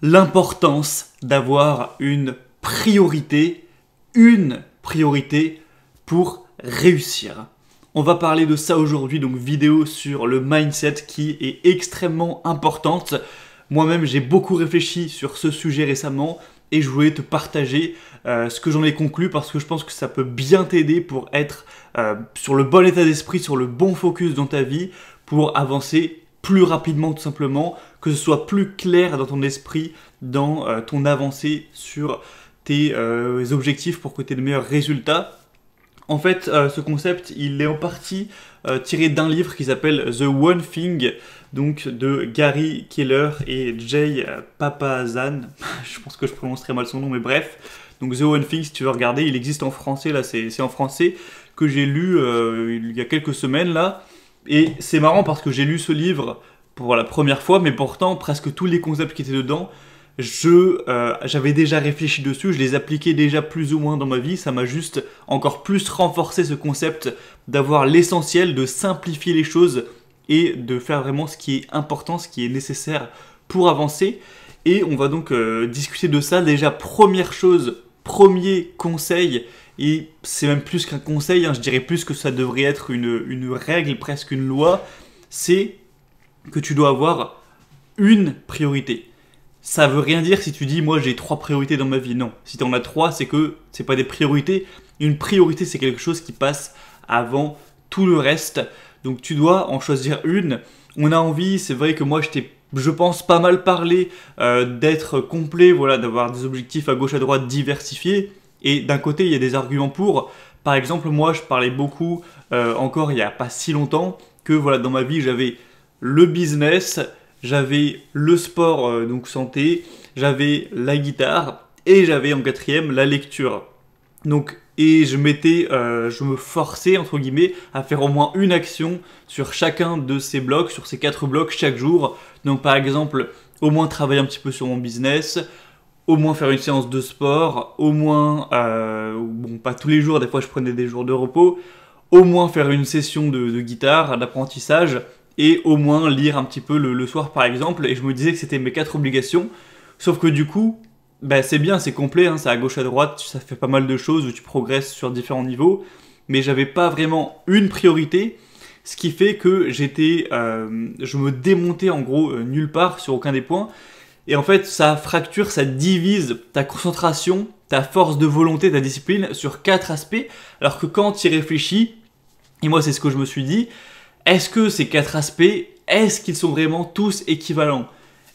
l'importance d'avoir une priorité pour réussir. On va parler de ça aujourd'hui, donc vidéo sur le mindset qui est extrêmement importante. Moi-même, j'ai beaucoup réfléchi sur ce sujet récemment et je voulais te partager ce que j'en ai conclu parce que je pense que ça peut bien t'aider pour être sur le bon état d'esprit, sur le bon focus dans ta vie, pour avancer plus rapidement tout simplement, que ce soit plus clair dans ton esprit, dans ton avancée sur tes objectifs pour que tu aies de meilleurs résultats. En fait, ce concept, il est en partie tiré d'un livre qui s'appelle The One Thing, donc de Gary Keller et Jay Papasan. Je pense que je prononcerai mal son nom, mais bref. Donc The One Thing, si tu veux regarder, il existe en français, là c'est en français, que j'ai lu il y a quelques semaines là. Et c'est marrant parce que j'ai lu ce livre pour la première fois, mais pourtant presque tous les concepts qui étaient dedans, j'avais déjà réfléchi dessus, je les appliquais déjà plus ou moins dans ma vie, ça m'a juste encore plus renforcé ce concept d'avoir l'essentiel, de simplifier les choses et de faire vraiment ce qui est important, ce qui est nécessaire pour avancer. Et on va donc discuter de ça. Déjà, première chose, premier conseil, et c'est même plus qu'un conseil, je dirais plus que ça devrait être une règle, presque une loi, c'est que tu dois avoir une priorité. Ça veut rien dire si tu dis moi j'ai 3 priorités dans ma vie. Non, si tu en as 3, c'est que c'est pas des priorités. Une priorité, c'est quelque chose qui passe avant tout le reste. Donc tu dois en choisir une. On a envie, c'est vrai que moi je pense pas mal parlé d'être complet, voilà, d'avoir des objectifs à gauche à droite diversifiés. Et d'un côté, il y a des arguments pour. Par exemple, moi je parlais beaucoup encore il y a pas si longtemps que voilà, dans ma vie j'avais le business, j'avais le sport, donc santé, j'avais la guitare et j'avais en quatrième la lecture. Donc, et je me forçais entre guillemets à faire au moins une action sur chacun de ces blocs, sur ces 4 blocs chaque jour. Donc par exemple, au moins travailler un petit peu sur mon business, au moins faire une séance de sport, au moins, bon pas tous les jours, des fois je prenais des jours de repos, au moins faire une session de guitare, d'apprentissage, et au moins lire un petit peu le soir par exemple. Et je me disais que c'était mes 4 obligations, sauf que du coup, bah, c'est bien, c'est complet, c'est à gauche à droite, ça fait pas mal de choses où tu progresses sur différents niveaux, mais j'avais pas vraiment une priorité, ce qui fait que je me démontais en gros nulle part sur aucun des points. Et en fait, ça fracture, ça divise ta concentration, ta force de volonté, ta discipline sur 4 aspects, alors que quand tu y réfléchis, et moi c'est ce que je me suis dit, est-ce que ces 4 aspects, est-ce qu'ils sont vraiment tous équivalents?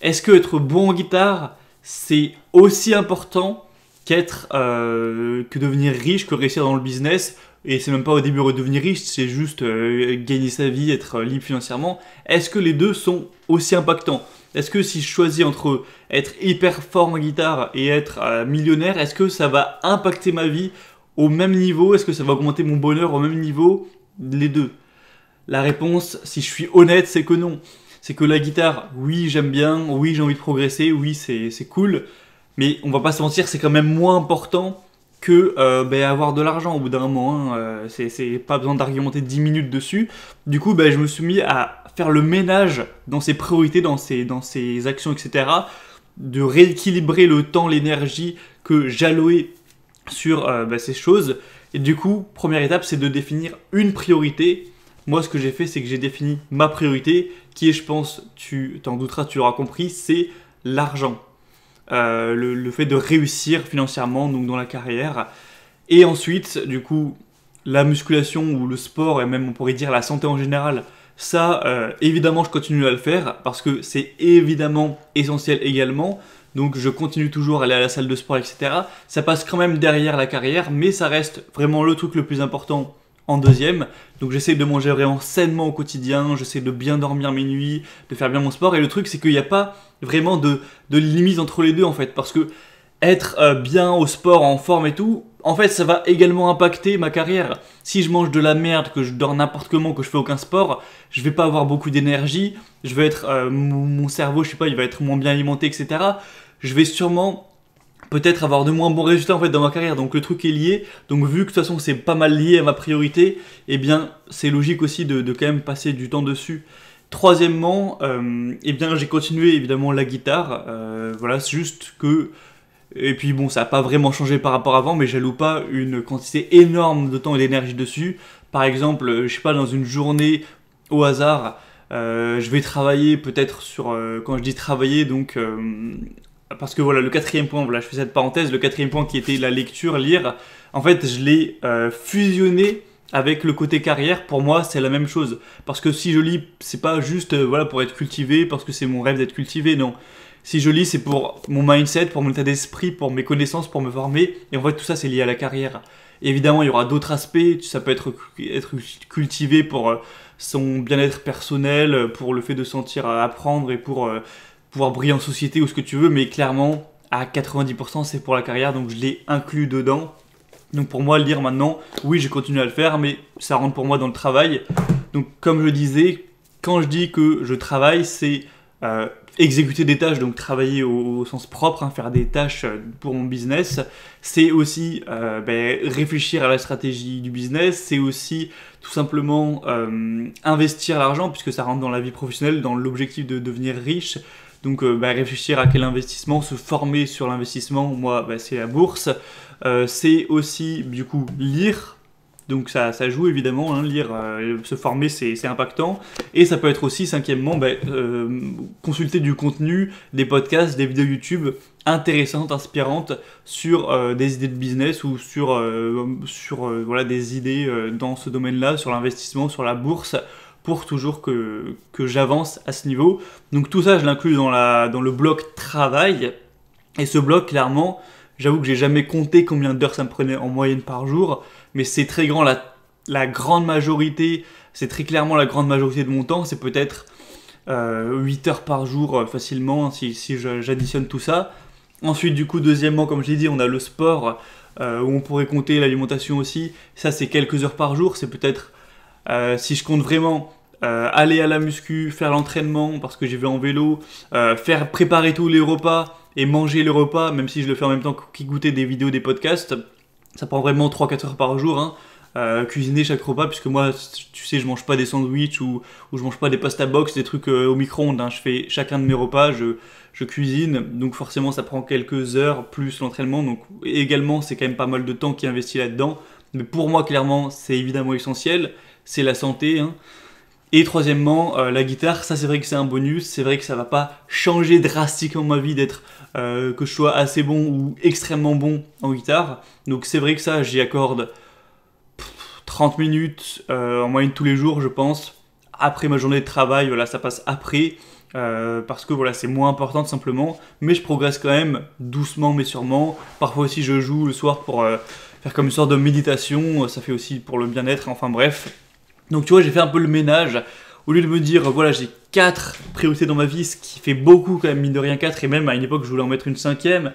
Est-ce que être bon en guitare, c'est aussi important que devenir riche, que réussir dans le business? Et c'est même pas au début redevenir riche, c'est juste gagner sa vie, être libre financièrement. Est-ce que les deux sont aussi impactants? Est-ce que si je choisis entre être hyper fort en guitare et être millionnaire, est-ce que ça va impacter ma vie au même niveau? Est-ce que ça va augmenter mon bonheur au même niveau? Les deux. La réponse, si je suis honnête, c'est que non. C'est que la guitare, oui, j'aime bien, oui, j'ai envie de progresser, oui, c'est cool, mais on va pas se mentir, c'est quand même moins important que avoir de l'argent au bout d'un moment. C'est pas besoin d'argumenter 10 minutes dessus. Du coup, je me suis mis à faire le ménage dans ses priorités, dans ses actions, etc. De rééquilibrer le temps, l'énergie que j'allouais sur ces choses. Et du coup, première étape, c'est de définir une priorité. Moi, ce que j'ai fait, c'est que j'ai défini ma priorité, qui est, je pense, tu t'en douteras, tu l'auras compris, c'est l'argent. Le fait de réussir financièrement, donc dans la carrière. Et ensuite, du coup, la musculation ou le sport, et même on pourrait dire la santé en général, ça, évidemment, je continue à le faire, parce que c'est évidemment essentiel également. Donc je continue toujours à aller à la salle de sport, etc. Ça passe quand même derrière la carrière, mais ça reste vraiment le truc le plus important en deuxième. Donc j'essaie de manger vraiment sainement au quotidien, j'essaie de bien dormir mes nuits, de faire bien mon sport. Et le truc, c'est qu'il n'y a pas vraiment de limite entre les deux en fait. Parce que être bien au sport, en forme et tout, en fait ça va également impacter ma carrière. Si je mange de la merde, que je dors n'importe comment, que je fais aucun sport, je vais pas avoir beaucoup d'énergie, je vais être mon cerveau, je sais pas, il va être moins bien alimenté, etc. Je vais sûrement peut-être avoir de moins bons résultats en fait dans ma carrière. Donc le truc est lié. Donc vu que de toute façon c'est pas mal lié à ma priorité, eh bien c'est logique aussi de quand même passer du temps dessus Troisièmement, eh bien j'ai continué évidemment la guitare, voilà, c'est juste que... Et puis bon, ça n'a pas vraiment changé par rapport à avant, mais j'alloue pas une quantité énorme de temps et d'énergie dessus. Par exemple, je sais pas, dans une journée au hasard, je vais travailler peut-être sur... quand je dis travailler, donc... parce que voilà, le quatrième point, voilà, je fais cette parenthèse, le quatrième point qui était la lecture, lire, en fait, je l'ai fusionné avec le côté carrière. Pour moi, c'est la même chose. Parce que si je lis, c'est pas juste voilà, pour être cultivé, parce que c'est mon rêve d'être cultivé, non. Si je lis, c'est pour mon mindset, pour mon état d'esprit, pour mes connaissances, pour me former. Et en fait, tout ça, c'est lié à la carrière. Évidemment, il y aura d'autres aspects. Ça peut être cultivé pour son bien-être personnel, pour le fait de sentir à apprendre et pour pouvoir briller en société ou ce que tu veux. Mais clairement, à 90%, c'est pour la carrière. Donc, je l'ai inclus dedans. Donc, pour moi, lire maintenant, oui, je continue à le faire, mais ça rentre pour moi dans le travail. Donc, comme je disais, quand je dis que je travaille, c'est... exécuter des tâches, donc travailler au sens propre, hein, faire des tâches pour mon business, c'est aussi réfléchir à la stratégie du business, c'est aussi tout simplement investir l'argent, puisque ça rentre dans la vie professionnelle, dans l'objectif de devenir riche, donc réfléchir à quel investissement, se former sur l'investissement, moi c'est la bourse, c'est aussi du coup lire. Donc ça joue évidemment, hein, lire, se former c'est impactant. Et ça peut être aussi, cinquièmement, consulter du contenu, des podcasts, des vidéos YouTube intéressantes, inspirantes sur des idées de business ou sur voilà, des idées dans ce domaine-là, sur l'investissement, sur la bourse, pour toujours que j'avance à ce niveau. Donc tout ça, je l'inclus dans le bloc travail. Et ce bloc, clairement, j'avoue que j'ai jamais compté combien d'heures ça me prenait en moyenne par jour, mais c'est très grand, la grande majorité, c'est très clairement la grande majorité de mon temps, c'est peut-être 8 heures par jour facilement, si j'additionne tout ça. Ensuite, du coup, deuxièmement, comme j'ai dit, on a le sport, où on pourrait compter l'alimentation aussi, ça c'est quelques heures par jour, c'est peut-être, si je compte vraiment, aller à la muscu, faire l'entraînement, parce que j'y vais en vélo, faire préparer tous les repas, et manger le repas, même si je le fais en même temps qu'écouter des vidéos, des podcasts, ça prend vraiment 3-4 heures par jour, hein. Cuisiner chaque repas, puisque moi, tu sais, je mange pas des sandwichs ou je mange pas des pasta box, des trucs au micro-ondes, hein. Je fais chacun de mes repas, je cuisine, donc forcément ça prend quelques heures, plus l'entraînement, donc également c'est quand même pas mal de temps qui est investi là-dedans, mais pour moi clairement c'est évidemment essentiel, c'est la santé, hein. Et troisièmement, la guitare, ça c'est vrai que c'est un bonus, c'est vrai que ça va pas changer drastiquement ma vie d'être que je sois assez bon ou extrêmement bon en guitare. Donc c'est vrai que ça, j'y accorde 30 minutes en moyenne tous les jours, je pense. Après ma journée de travail, voilà, ça passe après, parce que voilà, c'est moins important tout simplement. Mais je progresse quand même, doucement mais sûrement. Parfois aussi je joue le soir pour faire comme une sorte de méditation, ça fait aussi pour le bien-être, enfin bref. Donc tu vois, j'ai fait un peu le ménage, au lieu de me dire, voilà, j'ai 4 priorités dans ma vie, ce qui fait beaucoup quand même, mine de rien 4, et même à une époque je voulais en mettre une 5e,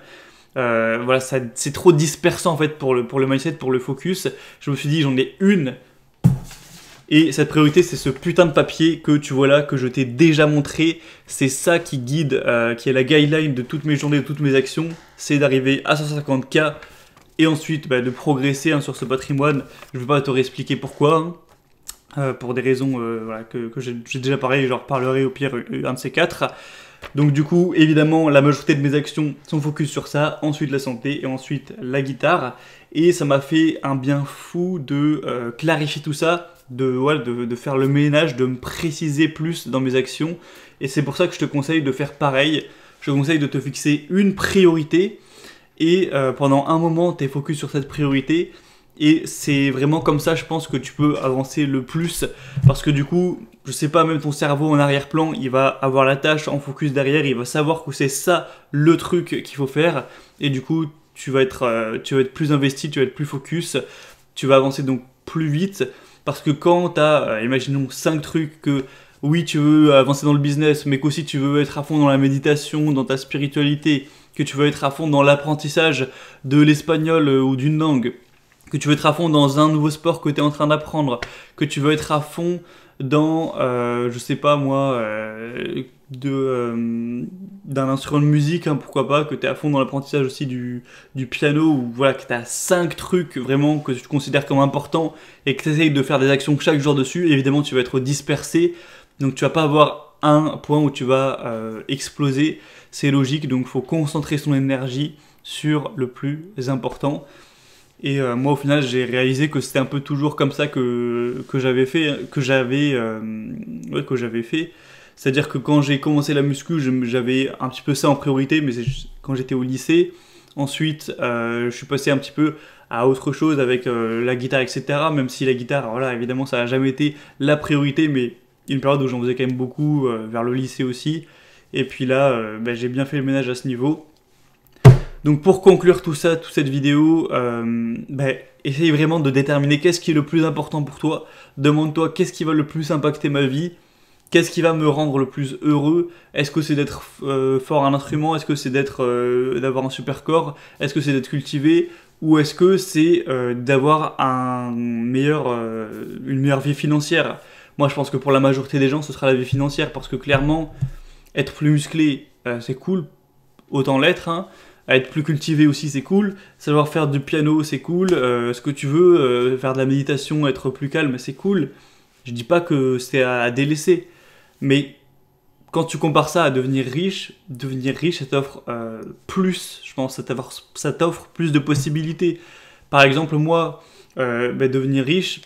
voilà, c'est trop dispersant en fait pour le mindset, pour le focus. Je me suis dit, j'en ai une, et cette priorité c'est ce putain de papier que tu vois là, que je t'ai déjà montré, c'est ça qui guide, qui est la guideline de toutes mes journées, de toutes mes actions, c'est d'arriver à 150K, et ensuite de progresser hein, sur ce patrimoine. Je ne vais pas te réexpliquer pourquoi, hein. Pour des raisons voilà, que j'ai déjà parlé, et j'en reparlerai au pire un de ces 4. Donc du coup, évidemment, la majorité de mes actions sont focus sur ça, ensuite la santé et ensuite la guitare. Et ça m'a fait un bien fou de clarifier tout ça, de faire le ménage, de me préciser plus dans mes actions. Et c'est pour ça que je te conseille de faire pareil. Je te conseille de te fixer une priorité et pendant un moment, tu es focus sur cette priorité. Et c'est vraiment comme ça, je pense, que tu peux avancer le plus. Parce que du coup, je sais pas, même ton cerveau en arrière-plan, il va avoir la tâche en focus derrière, il va savoir que c'est ça le truc qu'il faut faire. Et du coup, tu vas être plus investi, tu vas être plus focus, tu vas avancer donc plus vite. Parce que quand tu as, imaginons, 5 trucs que oui, tu veux avancer dans le business, mais qu'aussi tu veux être à fond dans la méditation, dans ta spiritualité, que tu veux être à fond dans l'apprentissage de l'espagnol ou d'une langue, que tu veux être à fond dans un nouveau sport que tu es en train d'apprendre, que tu veux être à fond dans, je sais pas moi, d'un instrument de musique, hein, pourquoi pas, que tu es à fond dans l'apprentissage aussi du piano, ou voilà, que tu as 5 trucs vraiment que tu considères comme importants et que tu essayes de faire des actions chaque jour dessus, évidemment tu vas être dispersé, Donc tu vas pas avoir un point où tu vas exploser, c'est logique, donc il faut concentrer son énergie sur le plus important. Et moi au final j'ai réalisé que c'était un peu toujours comme ça que j'avais fait, que j'avais fait. C'est-à-dire que quand j'ai commencé la muscu, j'avais un petit peu ça en priorité, mais c'est quand j'étais au lycée. Ensuite, je suis passé un petit peu à autre chose avec la guitare, etc. Même si la guitare, voilà, évidemment, ça n'a jamais été la priorité, mais une période où j'en faisais quand même beaucoup, vers le lycée aussi. Et puis là, j'ai bien fait le ménage à ce niveau. Donc pour conclure tout ça, toute cette vidéo, essaye vraiment de déterminer qu'est-ce qui est le plus important pour toi. Demande-toi qu'est-ce qui va le plus impacter ma vie. Qu'est-ce qui va me rendre le plus heureux? Est-ce que c'est d'être fort à un instrument? Est-ce que c'est d'avoir un super corps? Est-ce que c'est d'être cultivé? Ou est-ce que c'est d'avoir une meilleure vie financière? Moi, je pense que pour la majorité des gens, ce sera la vie financière parce que clairement, être plus musclé, c'est cool, autant l'être. Hein. Être plus cultivé aussi, c'est cool. Savoir faire du piano, c'est cool. Ce que tu veux, faire de la méditation, être plus calme, c'est cool. Je dis pas que c'est à délaisser. Mais quand tu compares ça à devenir riche, ça t'offre plus, je pense, ça t'offre plus de possibilités. Par exemple, moi, devenir riche,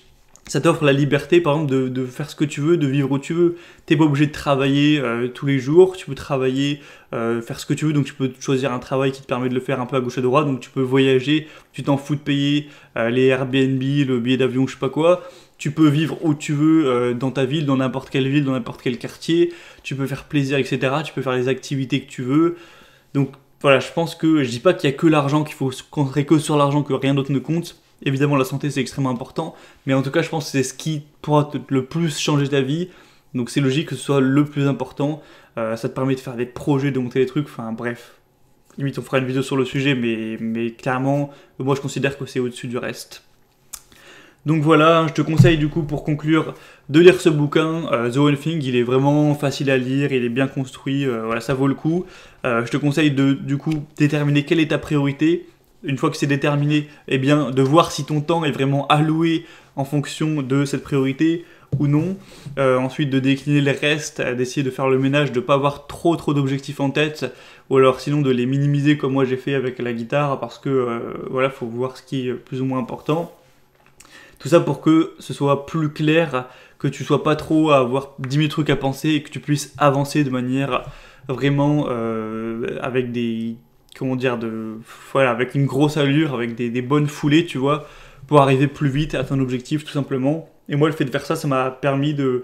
ça t'offre la liberté, par exemple, de faire ce que tu veux, de vivre où tu veux. T'es pas obligé de travailler tous les jours, tu peux travailler, faire ce que tu veux, donc tu peux choisir un travail qui te permet de le faire un peu à gauche et à droite, donc tu peux voyager, tu t'en fous de payer les Airbnb, le billet d'avion, je sais pas quoi. Tu peux vivre où tu veux dans ta ville, dans n'importe quelle ville, dans n'importe quel quartier. Tu peux faire plaisir, etc. Tu peux faire les activités que tu veux. Donc voilà, je pense que je dis pas qu'il y a que l'argent, qu'il faut se concentrer que sur l'argent, que rien d'autre ne compte. Évidemment, la santé c'est extrêmement important, mais en tout cas, je pense que c'est ce qui pourra le plus changer ta vie. Donc c'est logique que ce soit le plus important. Ça te permet de faire des projets, de monter des trucs. Enfin bref, limite on fera une vidéo sur le sujet, mais clairement, moi je considère que c'est au-dessus du reste. Donc voilà, je te conseille du coup pour conclure de lire ce bouquin, The One Thing, il est vraiment facile à lire, il est bien construit, voilà, ça vaut le coup. Je te conseille de du coup déterminer quelle est ta priorité. Une fois que c'est déterminé, eh bien de voir si ton temps est vraiment alloué en fonction de cette priorité ou non. Ensuite de décliner les restes, d'essayer de faire le ménage, de ne pas avoir trop d'objectifs en tête, ou alors sinon de les minimiser comme moi j'ai fait avec la guitare, parce que voilà, faut voir ce qui est plus ou moins important. Tout ça pour que ce soit plus clair, que tu sois pas trop à avoir 10 000 trucs à penser et que tu puisses avancer de manière vraiment avec des... Comment dire, voilà, avec une grosse allure, avec des bonnes foulées, tu vois, pour arriver plus vite à ton objectif, tout simplement. Et moi, le fait de faire ça, ça m'a permis de...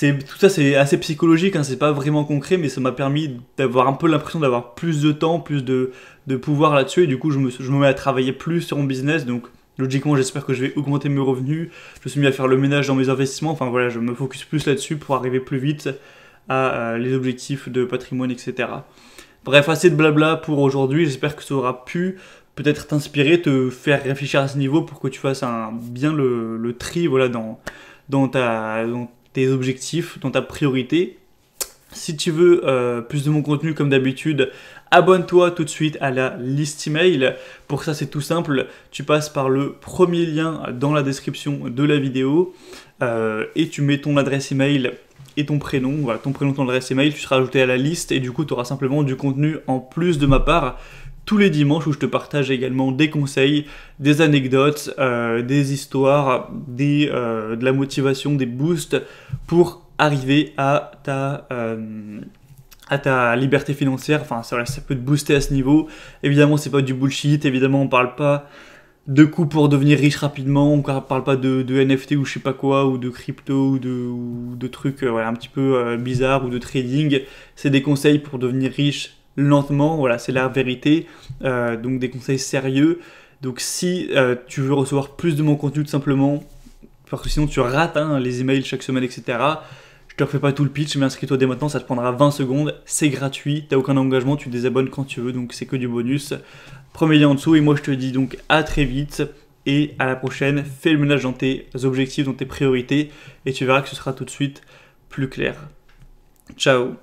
Tout ça, c'est assez psychologique, hein, c'est pas vraiment concret, mais ça m'a permis d'avoir un peu l'impression d'avoir plus de temps, plus de pouvoir là-dessus, et du coup, je me mets à travailler plus sur mon business, donc... Logiquement, j'espère que je vais augmenter mes revenus. Je me suis mis à faire le ménage dans mes investissements. Enfin voilà, je me focus plus là-dessus pour arriver plus vite à les objectifs de patrimoine, etc. Bref, assez de blabla pour aujourd'hui. J'espère que ça aura pu peut-être t'inspirer, te faire réfléchir à ce niveau pour que tu fasses bien le tri voilà, dans tes objectifs, dans ta priorité. Si tu veux plus de mon contenu comme d'habitude, abonne-toi tout de suite à la liste email. Pour ça, c'est tout simple. Tu passes par le premier lien dans la description de la vidéo et tu mets ton adresse email et ton prénom. Voilà, ton prénom, ton adresse email, tu seras ajouté à la liste et du coup, tu auras simplement du contenu en plus de ma part tous les dimanches où je te partage également des conseils, des anecdotes, des histoires, de la motivation, des boosts pour arriver à ta liberté financière. Enfin, ça peut te booster à ce niveau. Évidemment, c'est pas du bullshit. Évidemment, on parle pas de coûts pour devenir riche rapidement. On parle pas de NFT ou je sais pas quoi, ou de crypto, ou de trucs voilà, un petit peu bizarres, ou de trading. C'est des conseils pour devenir riche lentement. Voilà, c'est la vérité. Donc, des conseils sérieux. Donc, si tu veux recevoir plus de mon contenu, tout simplement, parce que sinon tu rates les emails chaque semaine, etc. Je te refais pas tout le pitch, mais inscris-toi dès maintenant, ça te prendra 20 secondes, c'est gratuit, t'as aucun engagement, tu te désabonnes quand tu veux, donc c'est que du bonus. Premier lien en dessous, et moi je te dis donc à très vite, et à la prochaine, fais le ménage dans tes objectifs, dans tes priorités, et tu verras que ce sera tout de suite plus clair. Ciao.